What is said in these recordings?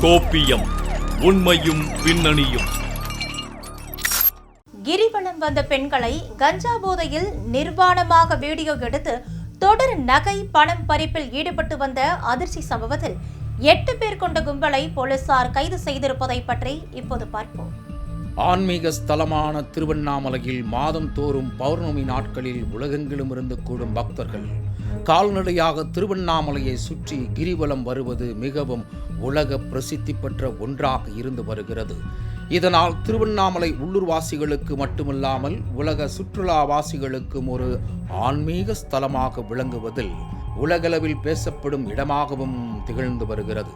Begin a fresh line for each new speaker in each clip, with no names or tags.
கோப்பியம் உண்மையும் பின்னணியும்.
கிரிவலம் வந்த பெண்களை கஞ்சா போதையில் நிர்வாணமாக வீடியோ எடுத்து தொடர் நகை பணம் பறிப்பில் ஈடுபட்டு வந்த அதிர்ச்சி சம்பவத்தில் 8 பேர் கொண்ட கும்பலை போலீசார் கைது செய்திருப்பதை பற்றி இப்போது பார்ப்போம்.
ஆன்மீக ஸ்தலமான திருவண்ணாமலையில் மாதம் தோறும் பௌர்ணமி நாட்களில் உலகெங்கிலும் இருந்து கூடும் பக்தர்கள் கால்நடையாக திருவண்ணாமலையை சுற்றி கிரிவலம் வருவது மிகவும் உலக பிரசித்தி பெற்ற ஒன்றாக இருந்து வருகிறது. இதனால் திருவண்ணாமலை உள்ளூர்வாசிகளுக்கு மட்டுமில்லாமல் உலக சுற்றுலாவாசிகளுக்கும் ஒரு ஆன்மீக ஸ்தலமாக விளங்குவதில் உலகளவில் பேசப்படும் இடமாகவும் திகழ்ந்து வருகிறது.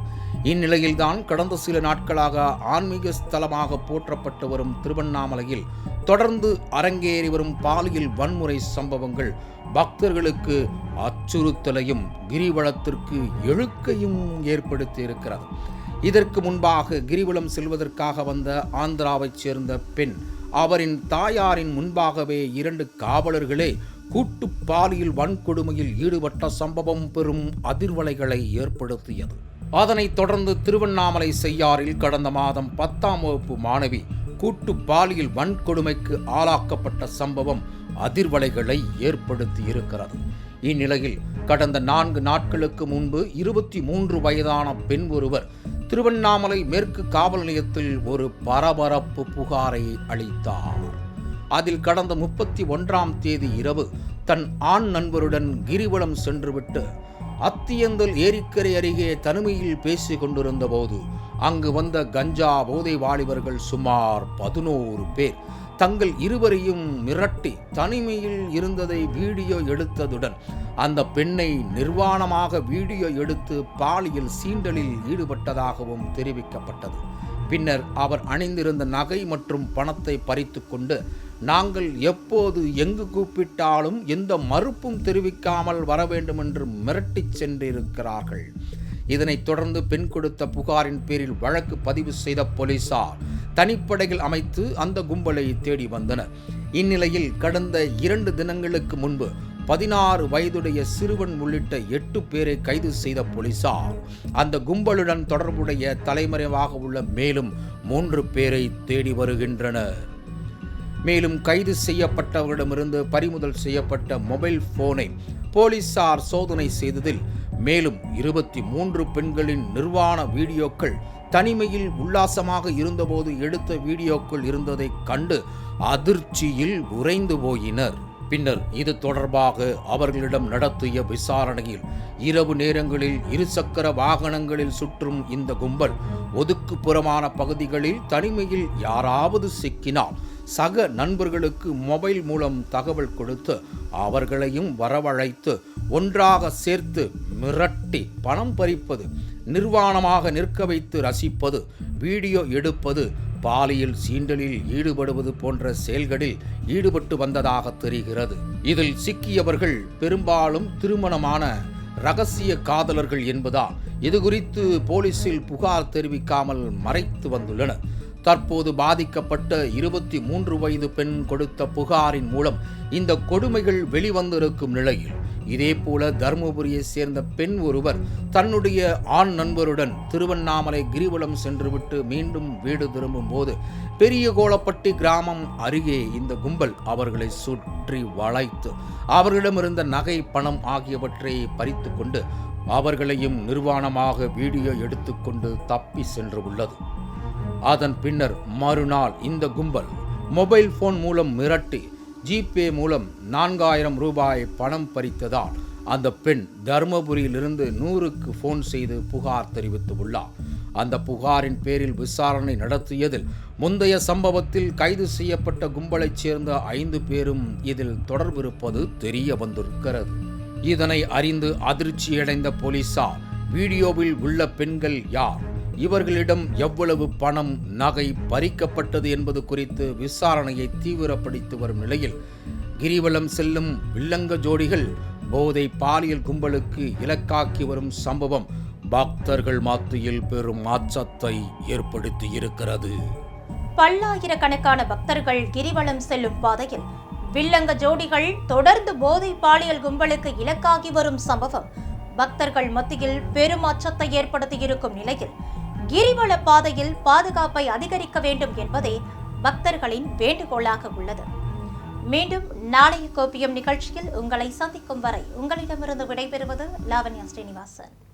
இந்நிலையில்தான் கடந்த சில நாட்களாக ஆன்மீக ஸ்தலமாக போற்றப்பட்டு வரும் திருவண்ணாமலையில் தொடர்ந்து அரங்கேறி வரும் பாலியல் வன்முறை சம்பவங்கள் பக்தர்களுக்கு அச்சுறுத்தலையும் கிரிவலத்திற்கு எழுக்கையும் ஏற்படுத்தி இருக்கிறது. இதற்கு முன்பாக கிரிவலம் செல்வதற்காக வந்த ஆந்திராவைச் சேர்ந்த பெண் அவரின் தாயாரின் முன்பாகவே 2 காவலர்களே கூட்டு பாலியல் வன்கொடுமையில் ஈடுபட்ட சம்பவம் பெரும் அதிர்வலைகளை ஏற்படுத்தியது. அதனைத் தொடர்ந்து திருவண்ணாமலை செய்யாறில் கடந்த மாதம் 10ஆம் வகுப்பு மாணவி கூட்டு பாலியல் வன்கொடுமைக்கு ஆளாக்கப்பட்ட சம்பவம் அதிர்வலைகளை ஏற்படுத்தி இருக்கிறது. இந்நிலையில் கடந்த 4 நாட்களுக்கு முன்பு 23 வயதான பெண் ஒருவர் திருவண்ணாமலை மேற்கு காவல் நிலையத்தில் ஒரு பரபரப்பு புகாரை அளித்தார். அதில் கடந்த 31ஆம் தேதி இரவு தன் ஆண் நண்பருடன் கிரிவலம் சென்றுவிட்டு அத்தியந்தல் ஏரிக்கரை அருகே தனிமையில் பேசிக் கொண்டிருந்த போது அங்கு வந்த கஞ்சா போதை வாலிபர்கள் சுமார் 11 பேர் தங்கள் இருவரையும் மிரட்டி தனிமையில் இருந்ததை வீடியோ எடுத்ததுடன் அந்த பெண்ணை நிர்வாணமாக வீடியோ எடுத்து பாலியல் சீண்டலில் ஈடுபட்டதாகவும் தெரிவிக்கப்பட்டது. பின்னர் அவர் அணிந்திருந்த நகை மற்றும் பணத்தை பறித்து கொண்டு நாங்கள் எப்போது எங்கு கூப்பிட்டாலும் எந்த மறுப்பும் தெரிவிக்காமல் வர வேண்டும் என்று மிரட்டிச் சென்றிருக்கிறார்கள். இதனைத் தொடர்ந்து பெண் கொடுத்த புகாரின் பேரில் வழக்கு பதிவு செய்த போலீசார் தனிப்படைகள் அமைத்து அந்த கும்பலை தேடி வந்தனர். இந்நிலையில் கடந்த 2 தினங்களுக்கு முன்பு 16 வயதுடைய சிறுவன் உள்ளிட்ட 8 பேரை கைது செய்த போலீசார் அந்த கும்பலுடன் தொடர்புடைய தலைமறைவாக உள்ள மேலும் 3 பேரை தேடி வருகின்றனர். மேலும் கைது செய்யப்பட்டவர்களிடமிருந்து பறிமுதல் செய்யப்பட்ட மொபைல் போனை போலீசார் சோதனை செய்ததில் மேலும் 23 பெண்களின் நிர்வாண வீடியோக்கள் தனிமையில் உல்லாசமாக இருந்தபோது எடுத்த வீடியோக்கள் இருந்ததை கண்டு அதிர்ச்சியில் உறைந்து போயினர். பின்னர் இது தொடர்பாக அவர்களிடம் நடத்திய விசாரணையில் இரவு நேரங்களில் 2 சக்கர வாகனங்களில் சுற்றும் இந்த கும்பல் ஒதுக்குப்புறமான பகுதிகளில் தனிமையில் யாராவது சிக்கினால் சக நண்பர்களுக்கு மொபைல் மூலம் தகவல் கொடுத்து அவர்களையும் வரவழைத்து ஒன்றாக சேர்த்து மிரட்டி பணம் பறிப்பது, நிர்வாணமாக நிற்க வைத்து ரசிப்பது, வீடியோ எடுப்பது, பாலியல் சீண்டலில் ஈடுபடுவது போன்ற செயல்களில் ஈடுபட்டு வந்ததாக தெரிகிறது. இதில் சிக்கியவர்கள் பெரும்பாலும் திருமணமான இரகசிய காதலர்கள் என்பதால் இதுகுறித்து போலீசில் புகார் தெரிவிக்காமல் மறைத்து வந்துள்ளனர். தற்போது பாதிக்கப்பட்ட 23 வயது பெண் கொடுத்த புகாரின் மூலம் இந்த கொடுமைகள் வெளிவந்திருக்கும் நிலையில் இதேபோல தருமபுரியை சேர்ந்த பெண் ஒருவர் தன்னுடைய ஆண் நண்பருடன் திருவண்ணாமலை கிரிவலம் சென்றுவிட்டு மீண்டும் வீடு திரும்பும் போது பெரிய கோலப்பட்டி கிராமம் அருகே இந்த கும்பல் அவர்களை சுற்றி வளைத்து அவர்களிடமிருந்த நகை பணம் ஆகியவற்றை பறித்து கொண்டு அவர்களையும் நிர்வாணமாக வீடியோ எடுத்துக்கொண்டு தப்பி சென்று உள்ளது. அதன் பின்னர் மறுநாள் இந்த கும்பல் மொபைல் போன் மூலம் மிரட்டி ஜிபே மூலம் 4000 ரூபாய் பணம் பறித்ததால் அந்த பெண் தருமபுரியிலிருந்து 100க்கு போன் செய்து புகார் தெரிவித்துள்ளார். அந்த புகாரின் பேரில் விசாரணை நடத்தியதில் முந்தைய சம்பவத்தில் கைது செய்யப்பட்ட கும்பலைச் சேர்ந்த 5 பேரும் இதில் தொடர்பிருப்பது தெரிய வந்திருக்கிறது. இதனை அறிந்து அதிர்ச்சியடைந்த போலீசார் வீடியோவில் உள்ள பெண்கள் யார், இவர்களிடம் எவ்வளவு பணம் நகை பறிக்கப்பட்டது என்பது குறித்து விசாரணையை தீவிரப்படுத்தி வரும் நிலையில் கிரிவலம் செல்லும் வில்லங்க ஜோடிகள் போதை பாலியல் கும்பலுக்கு இலக்காக்கி வரும் சம்பவம் பக்தர்கள் மத்தியில் பெரும் அச்சத்தை ஏற்படுத்தி இருக்கிறது.
பல்லாயிரக்கணக்கான பக்தர்கள் கிரிவலம் செல்லும் பாதையில் வில்லங்க ஜோடிகள் தொடர்ந்து போதை பாலியல் கும்பலுக்கு இலக்காகி வரும் சம்பவம் பக்தர்கள் மத்தியில் பெரும் அச்சத்தை ஏற்படுத்தியிருக்கும் நிலையில் கிரிவல பாதையில் பாதுகாப்பை அதிகரிக்க வேண்டும் என்பதே பக்தர்களின் வேண்டுகோளாக உள்ளது. மீண்டும் நாளைய கோபியம் நிகழ்ச்சியில் உங்களை சந்திக்கும் வரை உங்களிடமிருந்து விடைபெறுவது லாவண்யா ஸ்ரீனிவாசன்.